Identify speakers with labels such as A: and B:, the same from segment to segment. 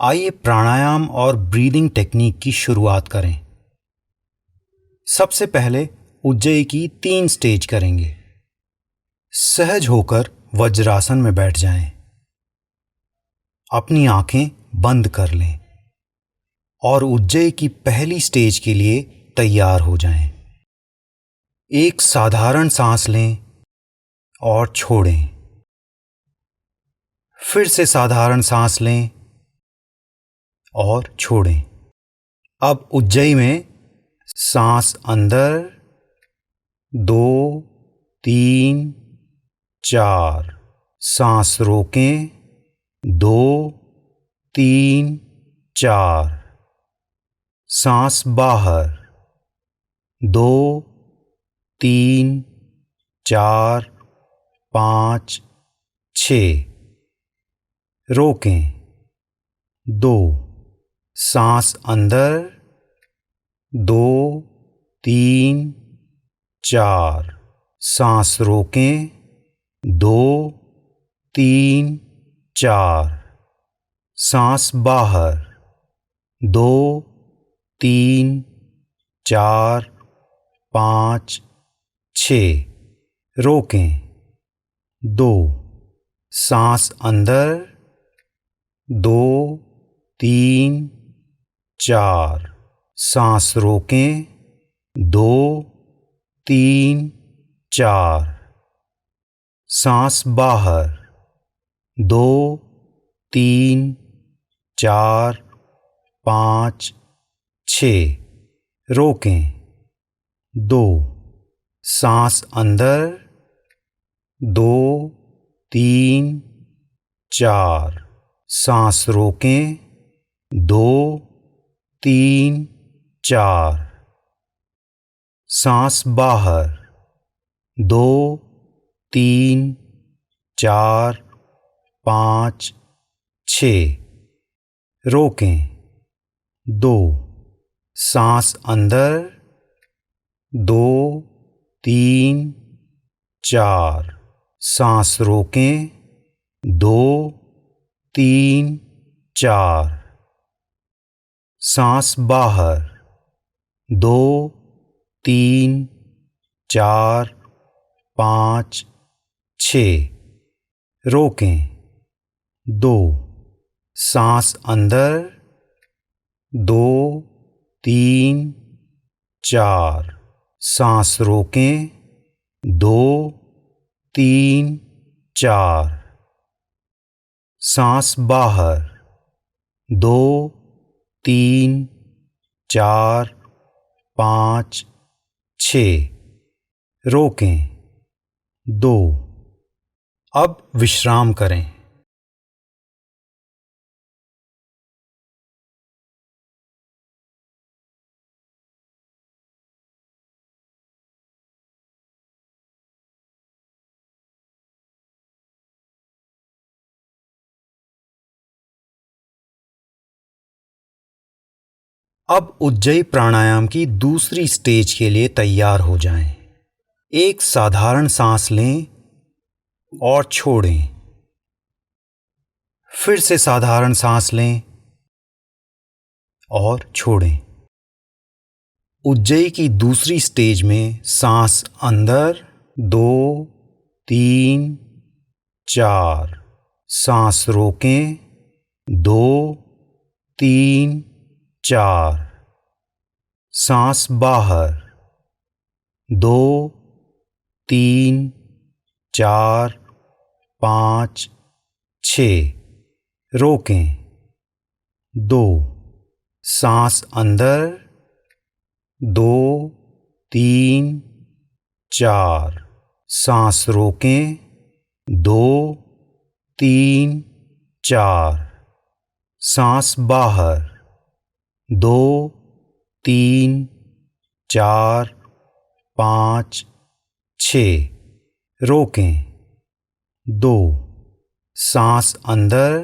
A: आइए प्राणायाम और breathing technique की शुरुआत करें। सबसे पहले उज्जयी की 3 स्टेज करेंगे। सहज होकर वज्रासन में बैठ जाएं। अपनी आंखें बंद कर लें और उज्जयी की पहली स्टेज के लिए तैयार हो जाएं। एक साधारण सांस लें और छोड़ें। फिर से साधारण सांस लें और छोड़ें। अब उज्जयी में सांस अंदर 2, 3, 4, सांस रोकें 2, 3, 4, सांस बाहर 2, 3, 4, 5, 6, रोकें 2, सांस अंदर 2, 3, 4, सांस रोकें 2, 3, 4, सांस बाहर 2, 3, 4, 5, 6, रोकें 2, सांस अंदर 2, 3, 4, सांस रोकें 2, 3, 4, सांस बाहर 2, 3, 4, 5, 6, रोकें 2, सांस अंदर 2, 3, 4, सांस रोकें 2, 3, 4, सांस बाहर 2, 3, 4, 5, 6, रोकें 2, सांस अंदर 2, 3, 4, सांस रोकें 2, 3, 4, सांस बाहर 2, 3, 4, 5, 6, रोकें 2, सांस अंदर 2, 3, 4, सांस रोकें 2, 3, 4, सांस बाहर 2, 3, 4, 5, 6, रोकें 2। अब विश्राम करें। अब उज्जयी प्राणायाम की दूसरी स्टेज के लिए तैयार हो जाएं। एक साधारण सांस लें और छोड़ें। फिर से साधारण सांस लें और छोड़ें। उज्जयी की दूसरी स्टेज में सांस अंदर 2, 3, 4, सांस रोकें 2, 3, 4, सांस बाहर 2, 3, 4, 5, 6, रोकें 2, सांस अंदर 2, 3, 4, सांस रोकें 2, 3, 4, सांस बाहर 2, 3, 4, 5, 6, रोकें 2, सांस अंदर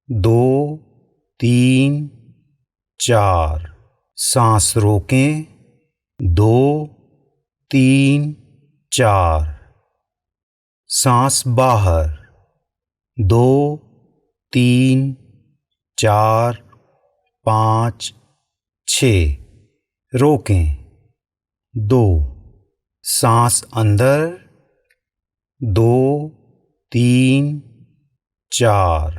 A: 2, 3, 4, सांस रोकें 2, 3, 4, सांस बाहर 2, 3, 4, 5, 6। रोकें। 2। सांस अंदर। 2, 3, 4।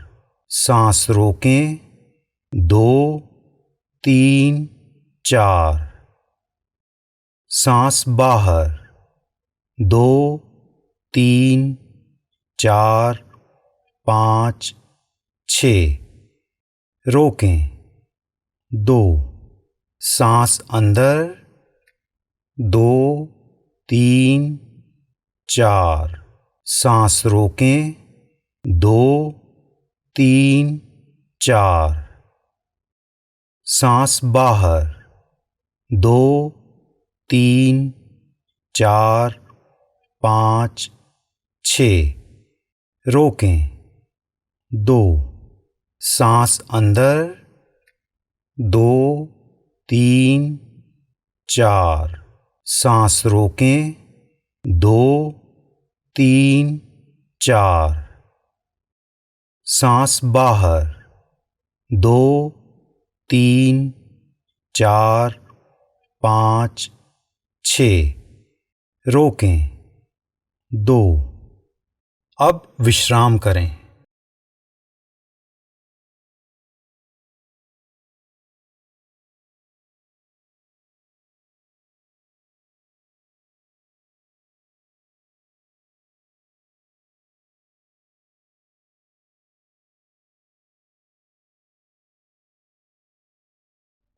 A: सांस रोकें। 2, 3, 4। सांस बाहर। 2, 3, 4, 5, 6। रोकें। 2। सांस अंदर। 2, 3, 4। सांस रोकें। 2, 3, 4। सांस बाहर। 2, 3, 4, 5, 6। रोकें। 2। सांस अंदर। 2, 3, 4। सांस रोकें। 2, 3, 4। सांस बाहर। 2, 3, 4, 5, 6। रोकें। 2। अब विश्राम करें।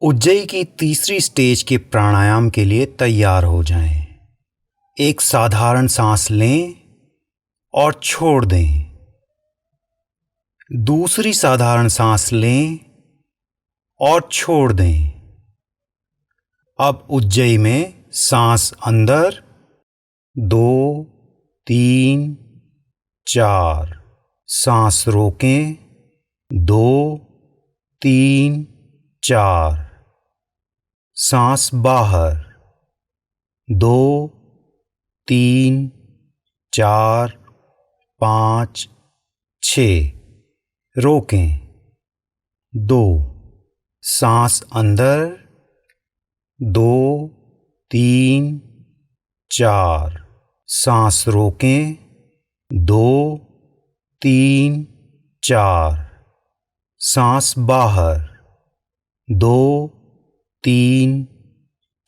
A: उज्जयी की तीसरी स्टेज के प्राणायाम के लिए तैयार हो जाएं। एक साधारण सांस लें और छोड़ दें। दूसरी साधारण सांस लें और छोड़ दें। अब उज्जयी में सांस अंदर। 2, 3, 4। सांस रोकें। 2, 3, 4। सांस बाहर। 2, 3, 4, 5, 6। रोकें। 2। सांस अंदर। 2, 3, 4। सांस रोकें। 2, 3, 4। सांस बाहर। 2, 3,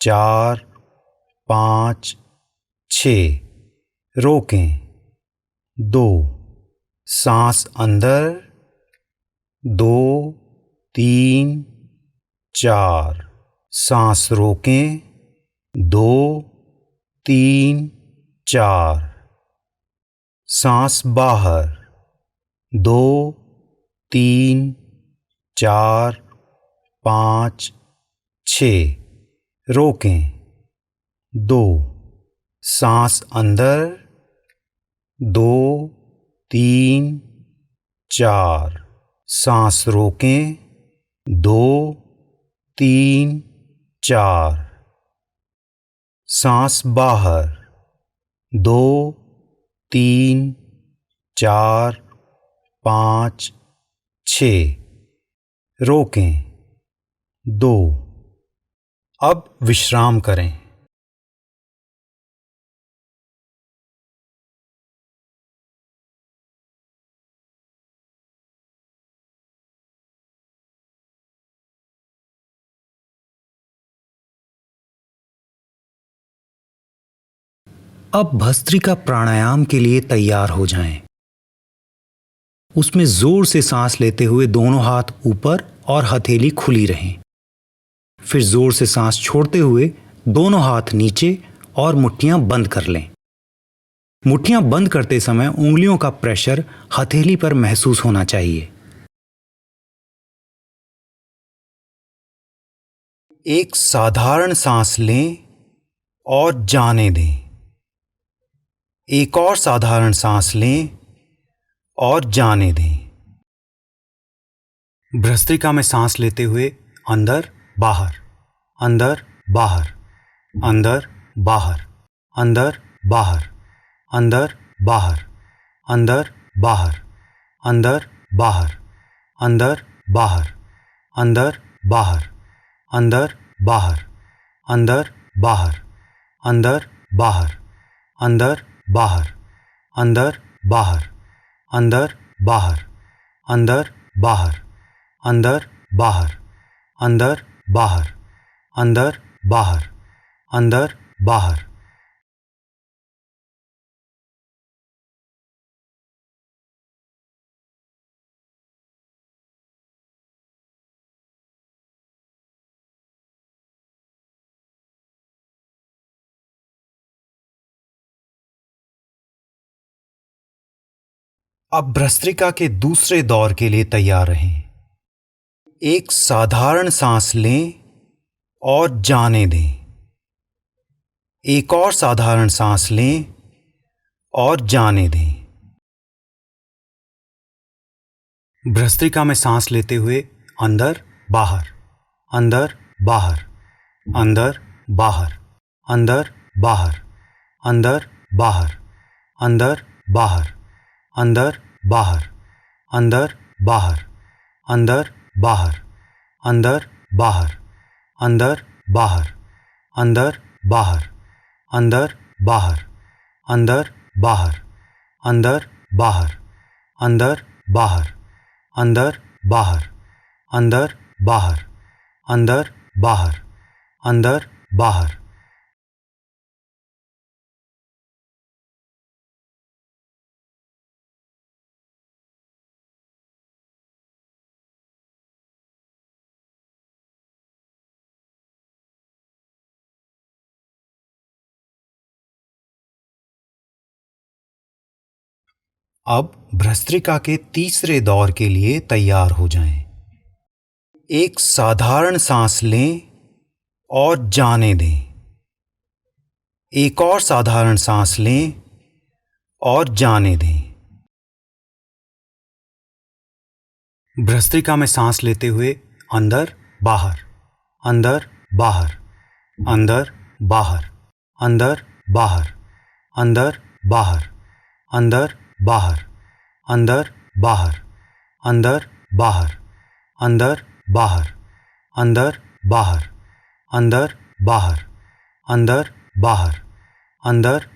A: 4, 5, 6। रोकें। 2। सांस अंदर। 2, 3, 4। सांस रोकें। 2, 3, 4। सांस बाहर। 2, 3, 4, 5, 6। रोकें। 2। सांस अंदर। 2, 3, 4। सांस रोकें। 2, 3, 4। सांस बाहर। 2, 3, 4, 5, 6। रोकें। 2। अब विश्राम करें। अब भस्त्रिका प्राणायाम के लिए तैयार हो जाएं। उसमें जोर से सांस लेते हुए दोनों हाथ ऊपर और हथेली खुली रहें। फिर जोर से सांस छोड़ते हुए दोनों हाथ नीचे और मुट्ठियां बंद कर लें। मुट्ठियां बंद करते समय उंगलियों का प्रेशर हथेली पर महसूस होना चाहिए। एक साधारण सांस लें और जाने दें। एक और साधारण सांस लें और जाने दें। भस्त्रिका में सांस लेते हुए अंदर बाहर, अंदर बाहर, अंदर बाहर, अंदर बाहर, अंदर बाहर, अंदर बाहर, अंदर बाहर, अंदर बाहर, अंदर बाहर, अंदर बाहर, अंदर बाहर, अंदर बाहर, अंदर बाहर, अंदर बाहर, अंदर बाहर, अंदर बाहर, अंदर बाहर, अंदर बाहर, अंदर बाहर, अंदर बाहर। अब भस्त्रिका के दूसरे दौर के लिए तैयार रहें। एक साधारण सांस लें और जाने दें। एक और साधारण सांस लें और जाने दें। भस्त्रिका में सांस लेते हुए अंदर बाहर, अंदर बाहर, अंदर बाहर, अंदर बाहर, अंदर बाहर, अंदर बाहर, अंदर बाहर, अंदर बाहर, अंदर बाहर, अंदर बाहर, अंदर बाहर, अंदर बाहर, अंदर बाहर, अंदर बाहर, अंदर बाहर, अंदर बाहर, अंदर बाहर, अंदर बाहर, अंदर बाहर, अंदर बाहर। अब भस्त्रिका के तीसरे दौर के लिए तैयार हो जाएं। एक साधारण सांस लें और जाने दें। एक और साधारण सांस लें और जाने दें। भस्त्रिका में सांस लेते हुए अंदर बाहर, अंदर बाहर, अंदर बाहर, अंदर बाहर, अंदर बाहर, अंदर बाहर, अंदर बाहर, अंदर बाहर, अंदर बाहर, अंदर बाहर, अंदर बाहर, अंदर बाहर, अंदर बाहर, अंदर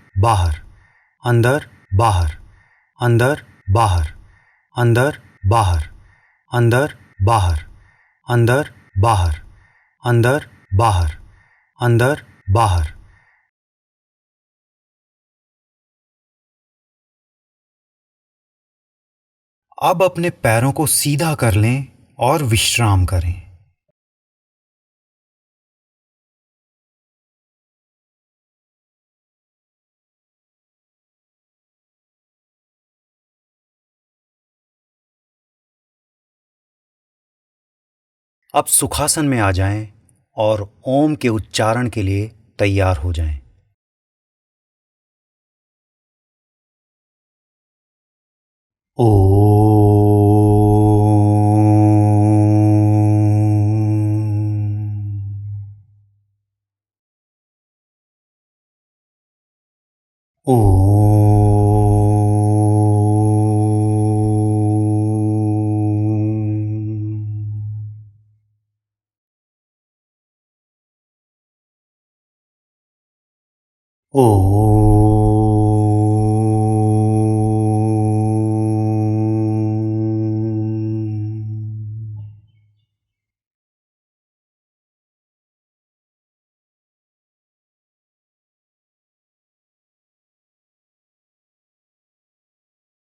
A: बाहर, अंदर बाहर, अंदर बाहर, अंदर बाहर, अंदर बाहर, अंदर बाहर, अंदर बाहर। अब अपने पैरों को सीधा कर लें और विश्राम करें। अब सुखासन में आ जाएं और ओम के उच्चारण के लिए तैयार हो जाएं। ओ ओ ओ